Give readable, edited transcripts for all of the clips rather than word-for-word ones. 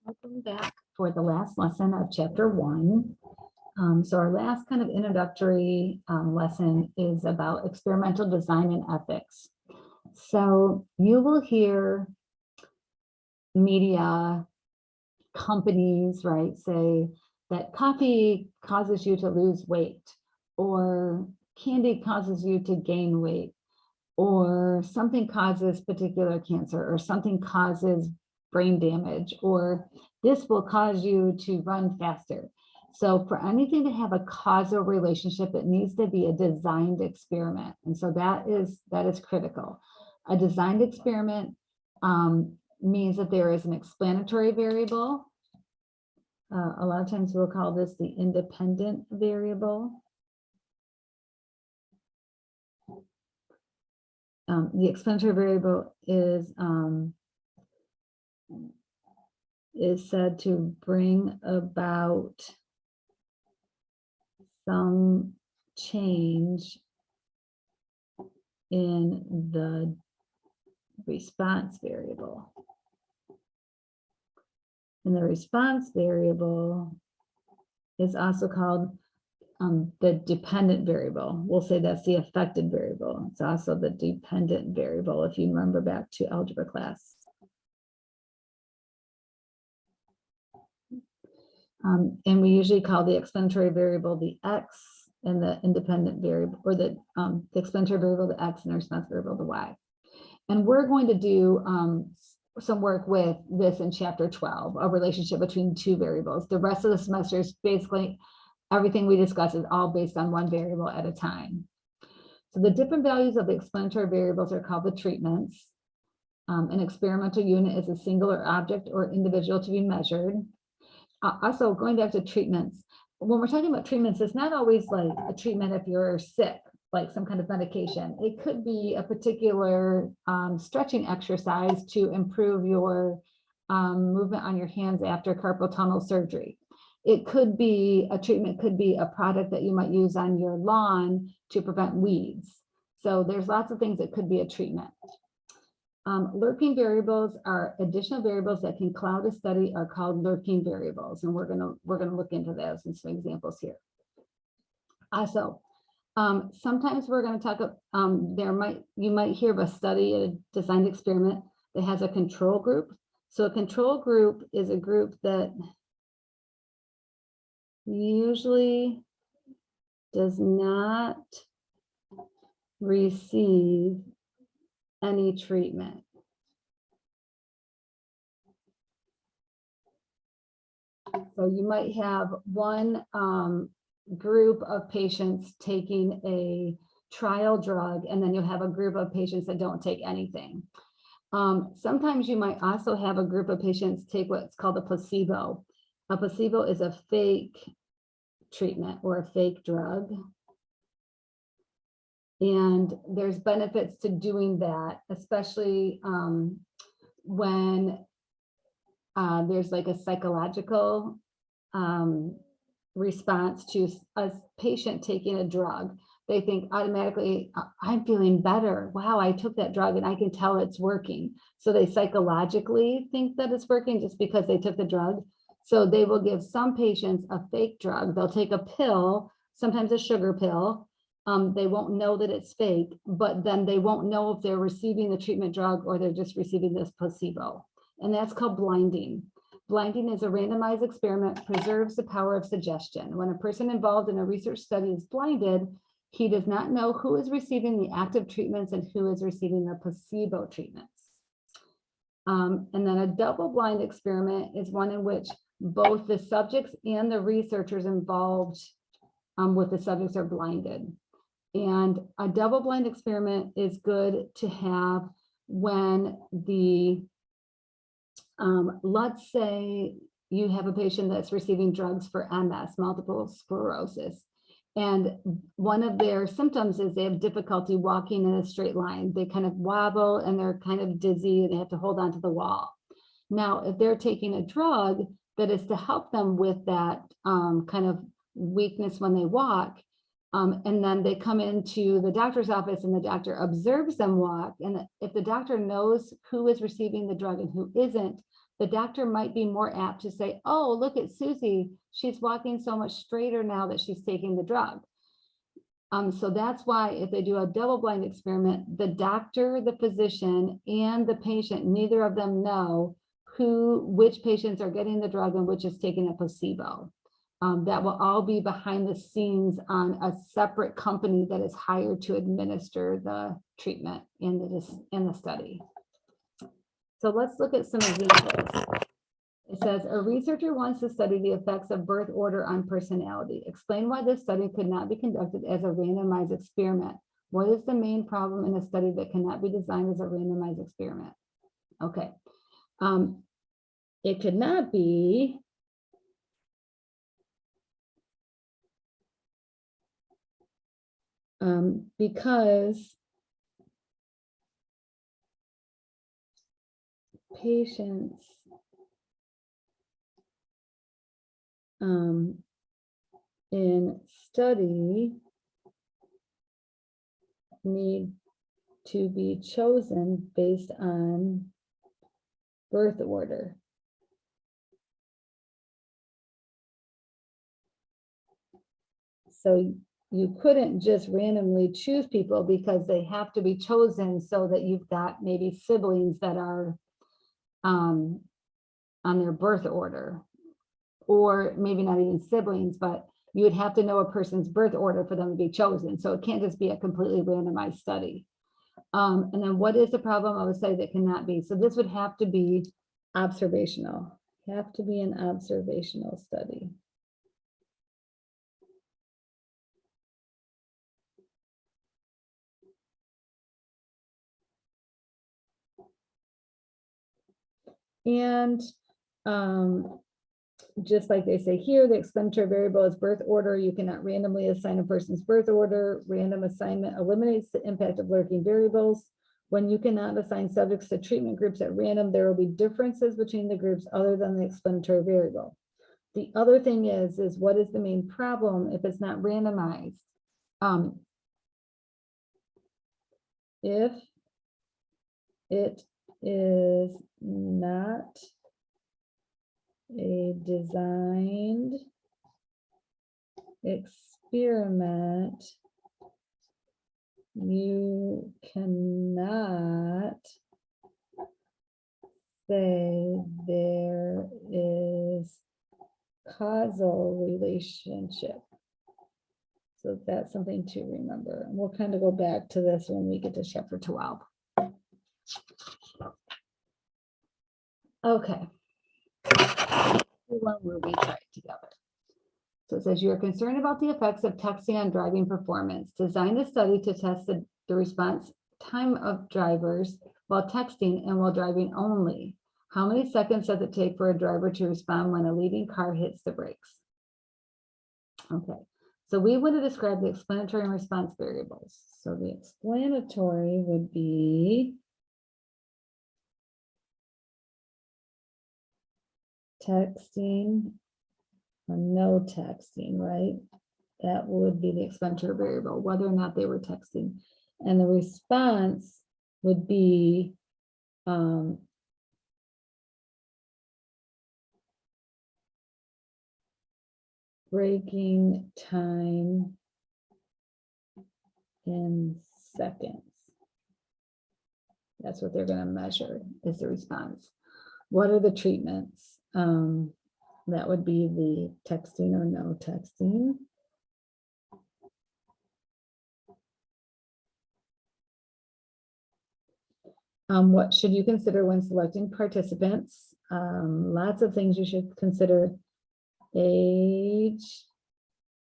Welcome back for the last lesson of chapter 1. So our last kind of introductory lesson is about experimental design and ethics. So you will hear media companies, right, say that coffee causes you to lose weight, or candy causes you to gain weight, or something causes particular cancer, or something causes brain damage, or this will cause you to run faster. So for anything to have a causal relationship, it needs to be a designed experiment. And so that is critical. A designed experiment means that there is an explanatory variable. A lot of times we'll call this the independent variable. The explanatory variable is said to bring about some change in the response variable. And the response variable is also called the dependent variable. We'll say that's the affected variable. It's also the dependent variable if you remember back to algebra class. And we usually call the explanatory variable the x and the independent variable, or the explanatory variable the x and the response variable the y. And we're going to do some work with this in chapter 12, a relationship between two variables. The rest of the semester is basically everything we discuss is all based on one variable at a time. So the different values of the explanatory variables are called the treatments. An experimental unit is a singular object or individual to be measured. Also, going back to treatments, when we're talking about treatments, it's not always like a treatment if you're sick, like some kind of medication. It could be a particular stretching exercise to improve your movement on your hands after carpal tunnel surgery. It could be a treatment, could be a product that you might use on your lawn to prevent weeds. So there's lots of things that could be a treatment. Lurking variables are additional variables that can cloud a study, are called lurking variables, and we're gonna look into those in some examples here. Also, sometimes we're going to talk. You might hear of a study, a designed experiment that has a control group. So a control group is a group that usually does not receive any treatment. So you might have one group of patients taking a trial drug, and then you'll have a group of patients that don't take anything. Sometimes you might also have a group of patients take what's called a placebo. A placebo is a fake treatment or a fake drug. And there's benefits to doing that, especially when there's like a psychological response to a patient taking a drug. They think automatically, I'm feeling better. Wow, I took that drug and I can tell it's working. So they psychologically think that it's working just because they took the drug. So they will give some patients a fake drug. They'll take a pill, sometimes a sugar pill. They won't know that it's fake, but then they won't know if they're receiving the treatment drug or they're just receiving this placebo. And that's called blinding. Blinding is a randomized experiment, preserves the power of suggestion. When a person involved in a research study is blinded, he does not know who is receiving the active treatments and who is receiving the placebo treatments. And then a double-blind experiment is one in which both the subjects and the researchers involved with the subjects are blinded. And a double-blind experiment is good to have when the let's say you have a patient that's receiving drugs for MS, multiple sclerosis, and one of their symptoms is they have difficulty walking in a straight line. They kind of wobble and they're kind of dizzy and they have to hold on to the wall. Now, if they're taking a drug that is to help them with that kind of weakness when they walk, and then they come into the doctor's office and the doctor observes them walk, and if the doctor knows who is receiving the drug and who isn't, the doctor might be more apt to say, oh, look at Susie, she's walking so much straighter now that she's taking the drug. So that's why if they do a double-blind experiment, the doctor, the physician, and the patient, neither of them know which patients are getting the drug and which is taking a placebo. That will all be behind the scenes on a separate company that is hired to administer the treatment in the study. So let's look at some examples. It says, a researcher wants to study the effects of birth order on personality. Explain why this study could not be conducted as a randomized experiment. What is the main problem in a study that cannot be designed as a randomized experiment? Okay. It could not be because patients in study need to be chosen based on birth order. So you couldn't just randomly choose people because they have to be chosen so that you've got maybe siblings that are on their birth order, or maybe not even siblings, but you would have to know a person's birth order for them to be chosen. So it can't just be a completely randomized study. And then what is the problem of a study that cannot be? So this would have to be observational, have to be an observational study. And just like they say here, the explanatory variable is birth order. You cannot randomly assign a person's birth order. Random assignment eliminates the impact of lurking variables. When you cannot assign subjects to treatment groups at random, there will be differences between the groups other than the explanatory variable. The other thing is what is the main problem if it's not randomized? If it is not a designed experiment, you cannot say there is causal relationship. So that's something to remember. And we'll kind of go back to this when we get to chapter 12. Okay. One where we try it together. So it says you are concerned about the effects of texting on driving performance. Design a study to test the response time of drivers while texting and while driving only. How many seconds does it take for a driver to respond when a leading car hits the brakes? Okay, so we want to describe the explanatory and response variables. So the explanatory would be texting or no texting, right? That would be the explanatory variable, whether or not they were texting. And the response would be braking time in seconds. That's what they're going to measure, is the response. What are the treatments? That would be the texting or no texting. What should you consider when selecting participants? Lots of things you should consider. Age,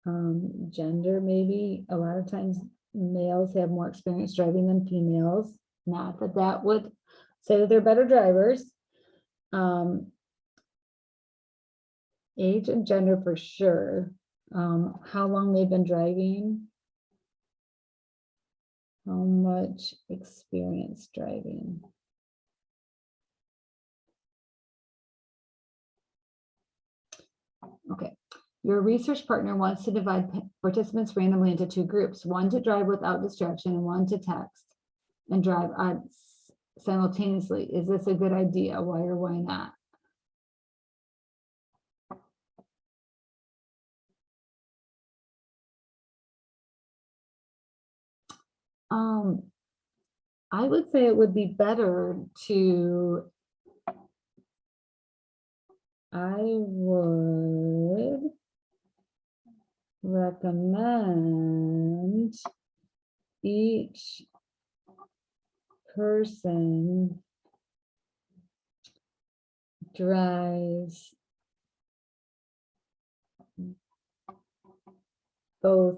gender, maybe. A lot of times males have more experience driving than females. Not that that would say that they're better drivers. Age and gender for sure. How long they've been driving. How much experience driving. Okay, your research partner wants to divide participants randomly into two groups, one to drive without distraction and one to text and drive simultaneously. Is this a good idea? Why or why not? I would say it would be better to, I would recommend each person drives both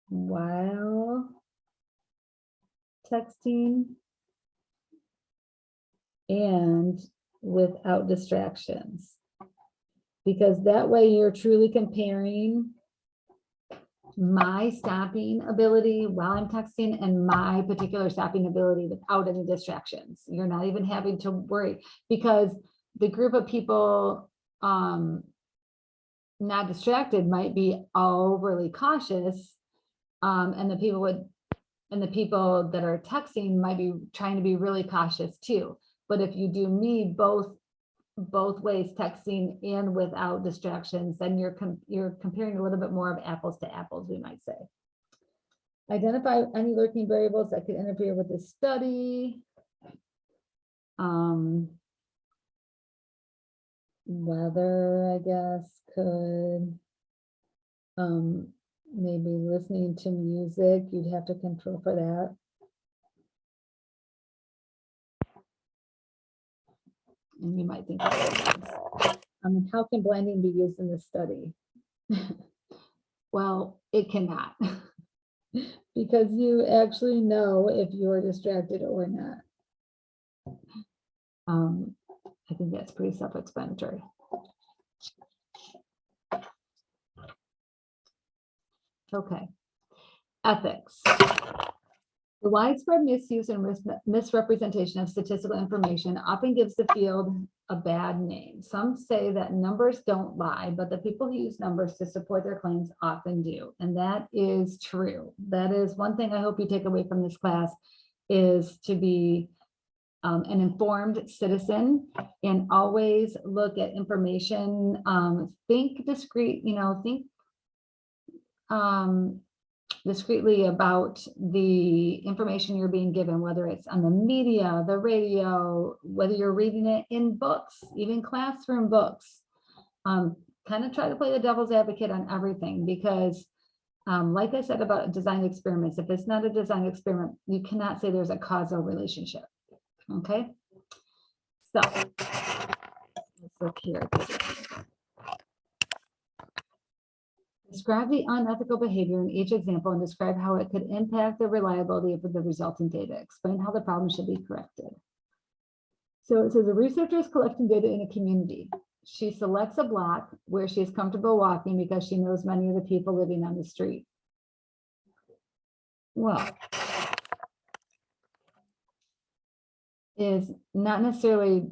while texting and without distractions. Because that way you're truly comparing my stopping ability while I'm texting and my particular stopping ability without any distractions. You're not even having to worry, because the group of people not distracted might be overly cautious, and the people that are texting might be trying to be really cautious too. But if you do need both ways, texting and without distractions, then you're comparing a little bit more of apples to apples, we might say. Identify any lurking variables that could interfere with the study. Weather, I guess, could, maybe listening to music, you'd have to control for that. And you might think, how can blinding be used in this study? Well, it cannot, because you actually know if you're distracted or not. I think that's pretty self-explanatory. Okay, ethics. The widespread misuse and misrepresentation of statistical information often gives the field a bad name. Some say that numbers don't lie, but the people who use numbers to support their claims often do. And that is true. That is one thing I hope you take away from this class, is to be an informed citizen and always look at information. Think discreet, think discreetly about the information you're being given, whether it's on the media, the radio, whether you're reading it in books, even classroom books. Kind of try to play the devil's advocate on everything, because like I said about design experiments, if it's not a design experiment, you cannot say there's a causal relationship. Okay, so let's look here. Describe the unethical behavior in each example and describe how it could impact the reliability of the resulting data. Explain how the problem should be corrected. So it says a researcher is collecting data in a community. She selects a block where she is comfortable walking because she knows many of the people living on the street. Well, is not necessarily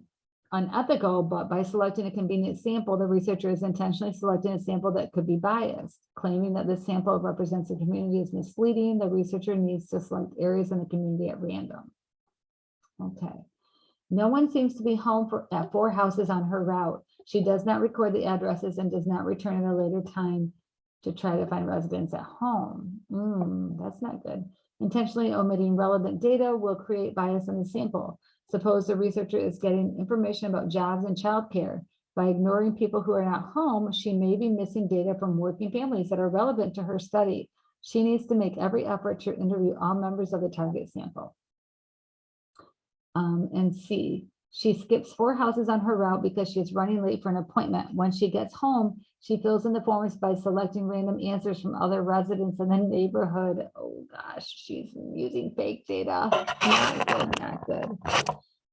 unethical, but by selecting a convenient sample, the researcher is intentionally selecting a sample that could be biased. Claiming that this sample represents a community is misleading. The researcher needs to select areas in the community at random. Okay. No one seems to be home at 4 houses on her route. She does not record the addresses and does not return at a later time to try to find residents at home. That's not good. Intentionally omitting relevant data will create bias in the sample. Suppose the researcher is getting information about jobs and childcare. By ignoring people who are not home, she may be missing data from working families that are relevant to her study. She needs to make every effort to interview all members of the target sample. And C, she skips 4 houses on her route because she is running late for an appointment. When she gets home, she fills in the forms by selecting random answers from other residents in the neighborhood. Oh gosh, she's using fake data. Not good, not good.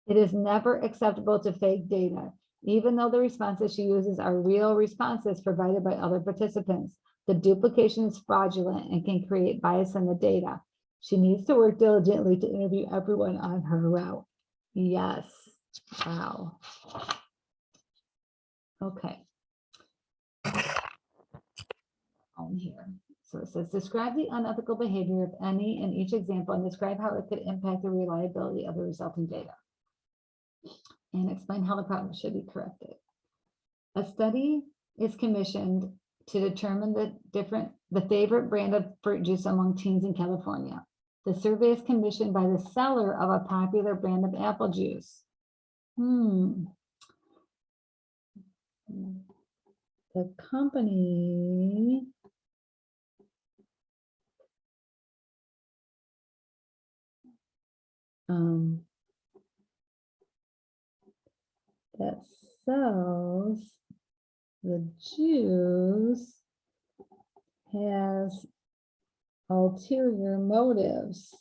It is never acceptable to fake data, even though the responses she uses are real responses provided by other participants. The duplication is fraudulent and can create bias in the data. She needs to work diligently to interview everyone on her route. Yes. Wow. Okay. On here. So it says, describe the unethical behavior of any in each example and describe how it could impact the reliability of the resulting data. And explain how the problem should be corrected. A study is commissioned to determine the favorite brand of fruit juice among teens in California. The survey is commissioned by the seller of a popular brand of apple juice. The company that sells the juice has ulterior motives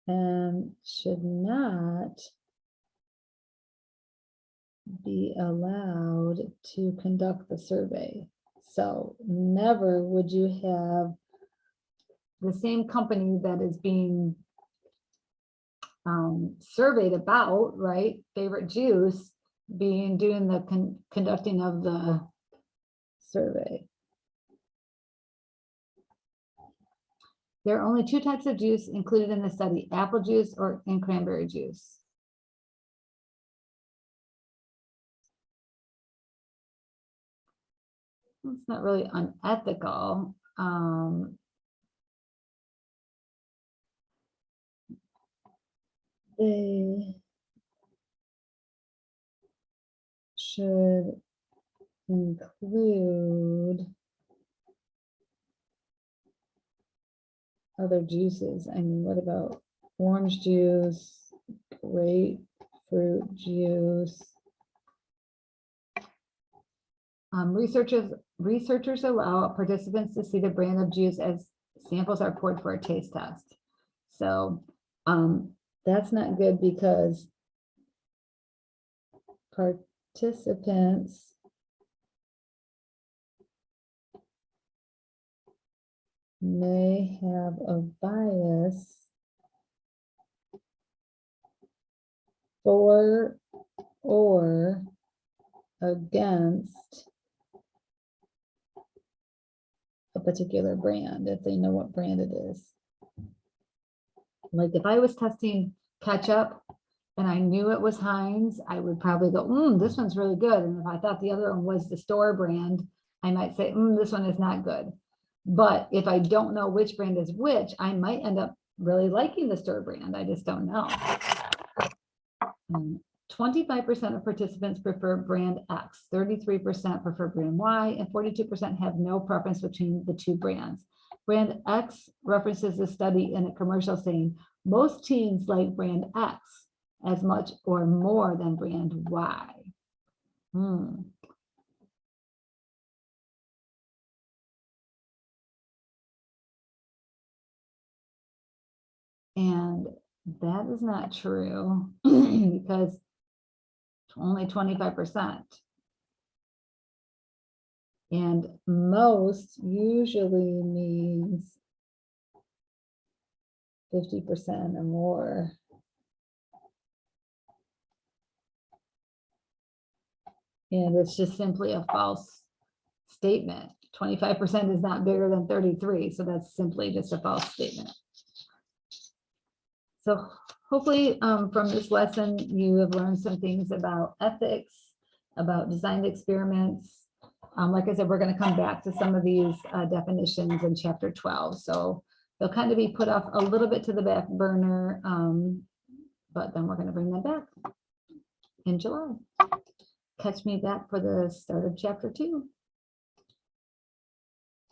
and should not be allowed to conduct the survey. So never would you have the same company that is being surveyed about, right? Favorite juice doing the conducting of the survey. There are only two types of juice included in the study, apple juice and cranberry juice. It's not really unethical. They should include other juices. I mean, what about orange juice, grapefruit juice? Researchers allow participants to see the brand of juice as samples are poured for a taste test. So that's not good because participants may have a bias for or against a particular brand if they know what brand it is. Like if I was testing ketchup and I knew it was Heinz, I would probably go, this one's really good. And if I thought the other one was the store brand, I might say, this one is not good. But if I don't know which brand is which, I might end up really liking the store brand. I just don't know. 25% of participants prefer brand X, 33% prefer brand Y, and 42% have no preference between the two brands. Brand X references a study in a commercial saying most teens like brand X as much or more than brand Y. And that is not true because only 25%. And most usually means 50% or more. And it's just simply a false statement. 25% is not bigger than 33. So that's simply just a false statement. So hopefully from this lesson, you have learned some things about ethics, about designed experiments. Like I said, we're going to come back to some of these definitions in chapter 12. So they'll kind of be put off a little bit to the back burner, but then we're going to bring them back in July. Catch me back for the start of chapter 2.